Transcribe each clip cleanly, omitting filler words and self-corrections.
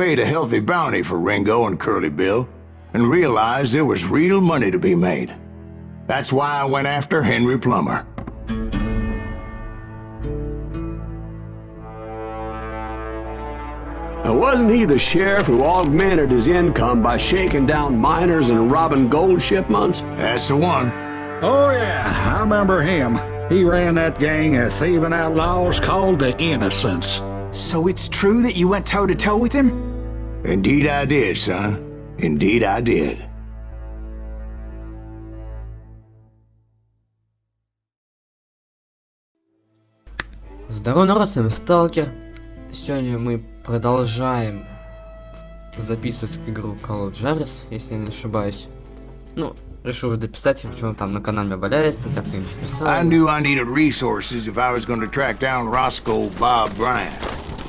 paid a healthy bounty for Ringo and Curly Bill, and realized there was real money to be made. That's why I went after Henry Plummer. Now, wasn't he the sheriff who augmented his income by shaking down miners and robbing gold shipments? That's the one. Oh yeah, I remember him. He ran that gang of thieving outlaws called the Innocents. So it's true that you went toe-to-toe with him? Indeed I did, son. Indeed I did. Здорово, народ, с вами Сталкер. Сегодня мы продолжаем записывать игру Call of Juarez, если я не ошибаюсь. Ну, решил уже дописать, почему там на канале валяется, так и записал. I knew I needed resources if I was going to track down Roscoe Bob Bryant.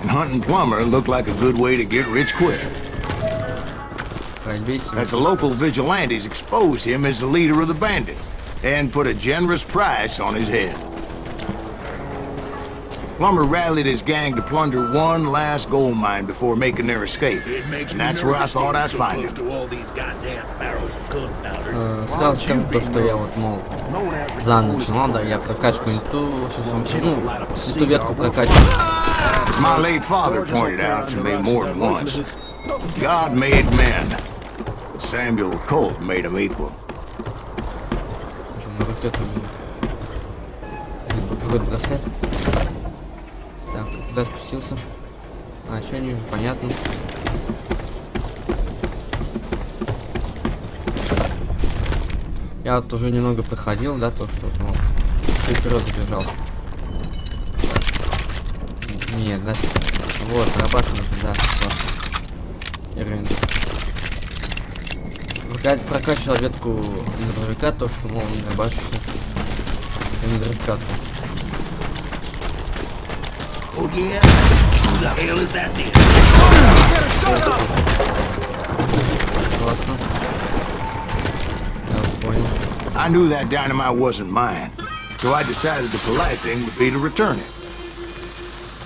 And hunting Plummer looked like a good way to get rich quick. As the local vigilantes exposed him as the leader of the bandits, and put a generous price on his head. Plummer rallied his gang to plunder one last gold mine before making their escape. And that's where I thought I'd find him. Сразу скажу то, что я вот, мол, заново начинал, да, я прокачку инту, эту ветку прокачиваю. My late father pointed out to me more than once. God made men, but Samuel Colt made them equal. Так, куда спустился? А, еще не понятно. Я вот уже немного проходил, да, то, что, ну, чуть вперед забежал. Нет, да? Вот, рабатывать, да, классно. Прокачивал ветку взрывника, то, что, мол, не рабашится. Не взрывчатку. Классно. Я вас понял. I knew that dynamite wasn't mine, so I decided the polite thing would be to return it.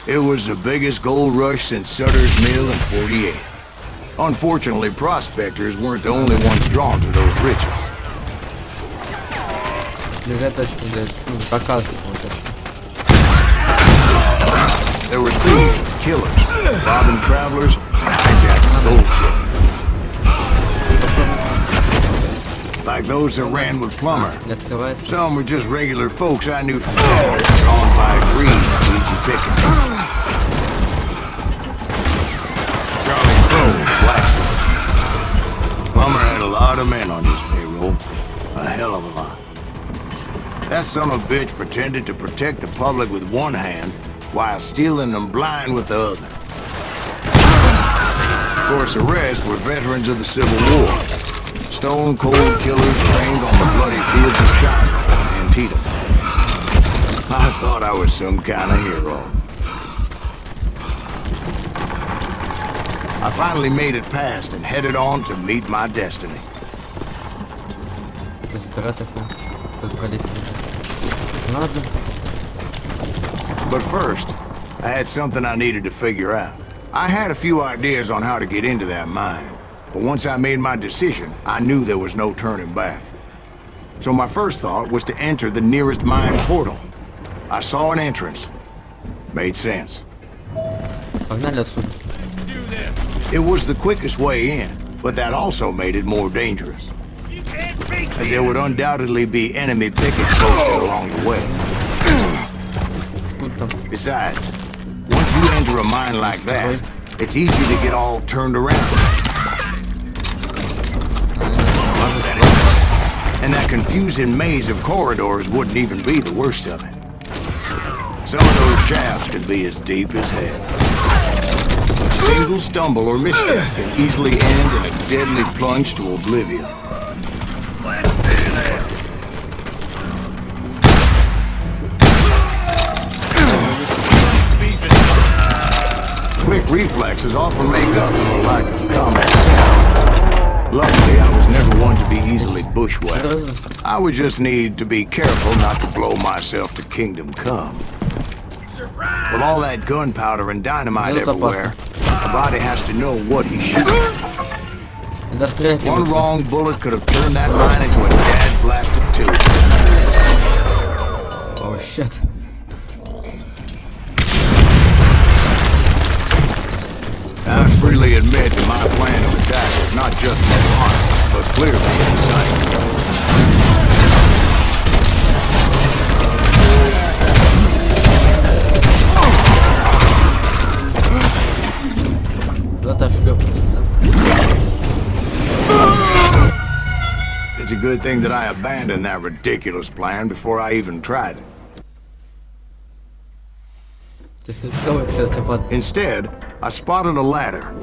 It was the biggest gold rush since Sutter's Mill in '48. Unfortunately, prospectors weren't the only ones drawn to those riches. There were thieves, killers, robbing travelers, and hijacking gold ships. Like those that ran with Plummer. Some were just regular folks I knew from town, drawn by greed and easy picking. Charlie Crow, blacksmith. Plummer had a lot of men on his payroll. A hell of a lot. That son of a bitch pretended to protect the public with one hand while stealing them blind with the other. Of course, the rest were veterans of the Civil War. Stone-cold killers trained on the bloody fields of Shiloh and Antietam. I thought I was some kind of hero. I finally made it past and headed on to meet my destiny. But first, I had something I needed to figure out. I had a few ideas on how to get into that mine. But once I made my decision, I knew there was no turning back. So my first thought was to enter the nearest mine portal. I saw an entrance. Made sense. It was the quickest way in, but that also made it more dangerous, as there would undoubtedly be enemy pickets posted along the way. Besides, once you enter a mine like that, it's easy to get all turned around. And that confusing maze of corridors wouldn't even be the worst of it. Some of those shafts could be as deep as hell. A single stumble or misstep can easily end in a deadly plunge to oblivion. Quick reflexes often make up for a lack of common sense. Luckily, I was never one to be easily bushwhacked. I would just need to be careful not to blow myself to kingdom come. With all that gunpowder and dynamite everywhere, a body has to know what he shot. One wrong bullet could have turned that mine into a dad-blasted tube. Oh shit. I freely admit that my plan of attack was not just smart, but clearly insightful. It's a good thing that I abandoned that ridiculous plan before I even tried it. Instead, I spotted a ladder,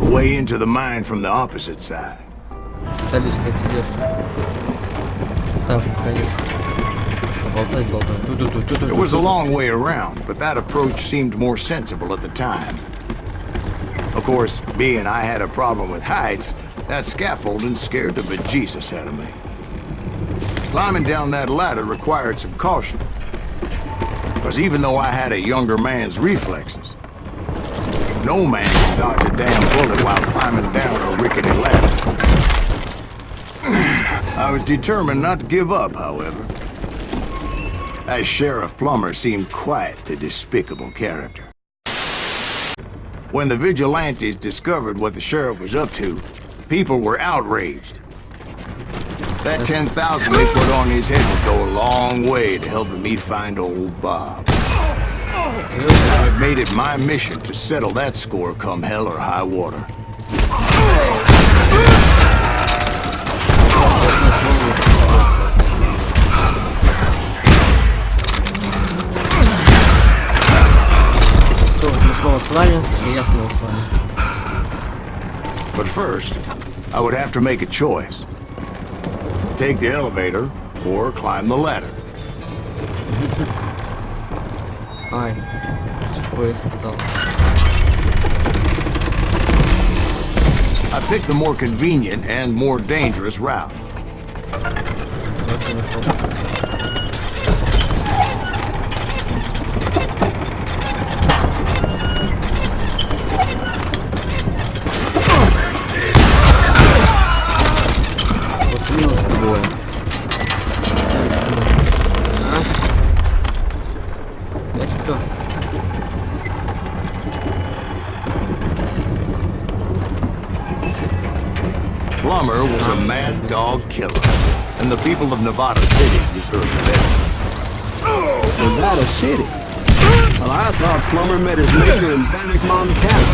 a way into the mine from the opposite side. It was a long way around, but that approach seemed more sensible at the time. Of course, being I had a problem with heights, that scaffolding scared the bejesus out of me. Climbing down that ladder required some caution, because even though I had a younger man's reflexes, no man can dodge a damn bullet while climbing down a rickety ladder. I was determined not to give up, however. As Sheriff Plummer seemed quite the despicable character. When the vigilantes discovered what the sheriff was up to, people were outraged. That 10,000 they put on his head would go a long way to helping me find old Bob. I had made it my mission to settle that score come hell or high water. But first, I would have to make a choice. Take the elevator or climb the ladder. I picked the more convenient and more dangerous route. Plummer was a mad dog killer, and the people of Nevada City deserved better. Nevada City? Well, I thought Plummer met his maker in Bannock, Montana.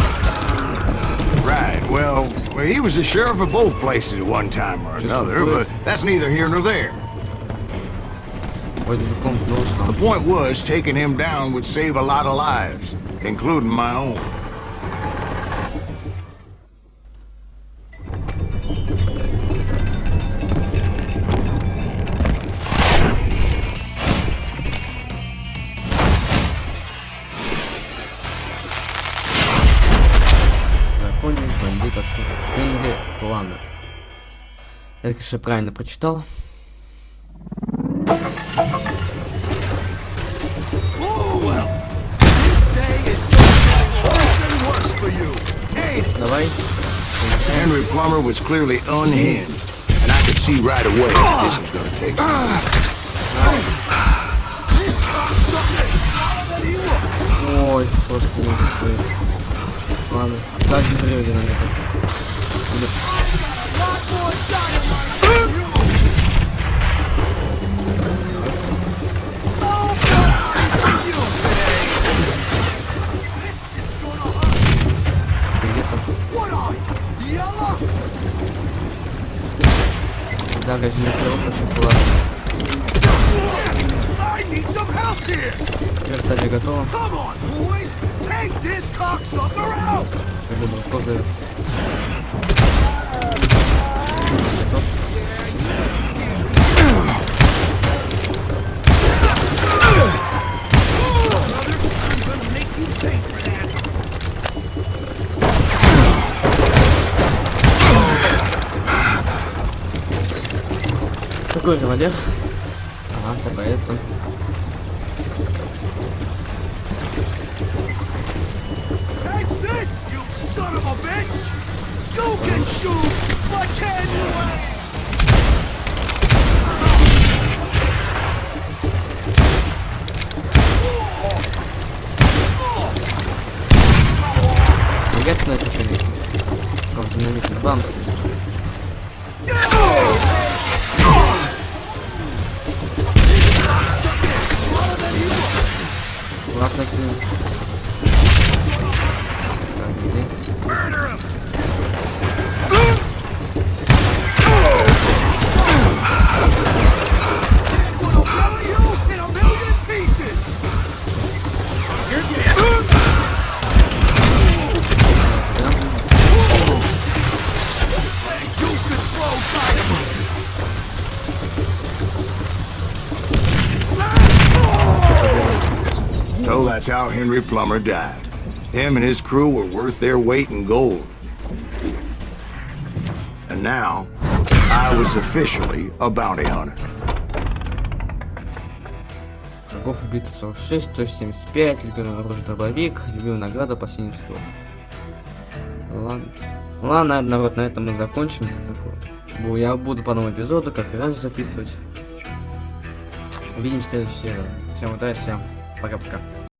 Right, well, he was the sheriff of both places at one time or another, but that's neither here nor there. The point was, taking him down would save a lot of lives, including my own. Генри Пламер. Я, конечно, правильно прочитал. Давай. Henry Plummer was clearly unhinged, and I could see right away what this was going to take. Ой, просто не. Ладно, так без времени на это. Да, газь, не стрелок очень была. Теперь, кстати, готово. Позовет. Готов. Какой револьвер? Ага, все боится. Ясно это, конечно. Как динамитный бамс. Классно кинул. Так, где? So that's how Henry Plummer died. Him and his crew were worth their weight in gold. And now, I was officially a bounty hunter. Врагов убито 46, точно 75, любимый оружие дробовик, любимая награда последний вздох. Ладно, народ, на этом мы закончим. Я буду по новому эпизоду, как и раньше, записывать. Увидимся в следующей серии. Всем удачи, всем пока-пока.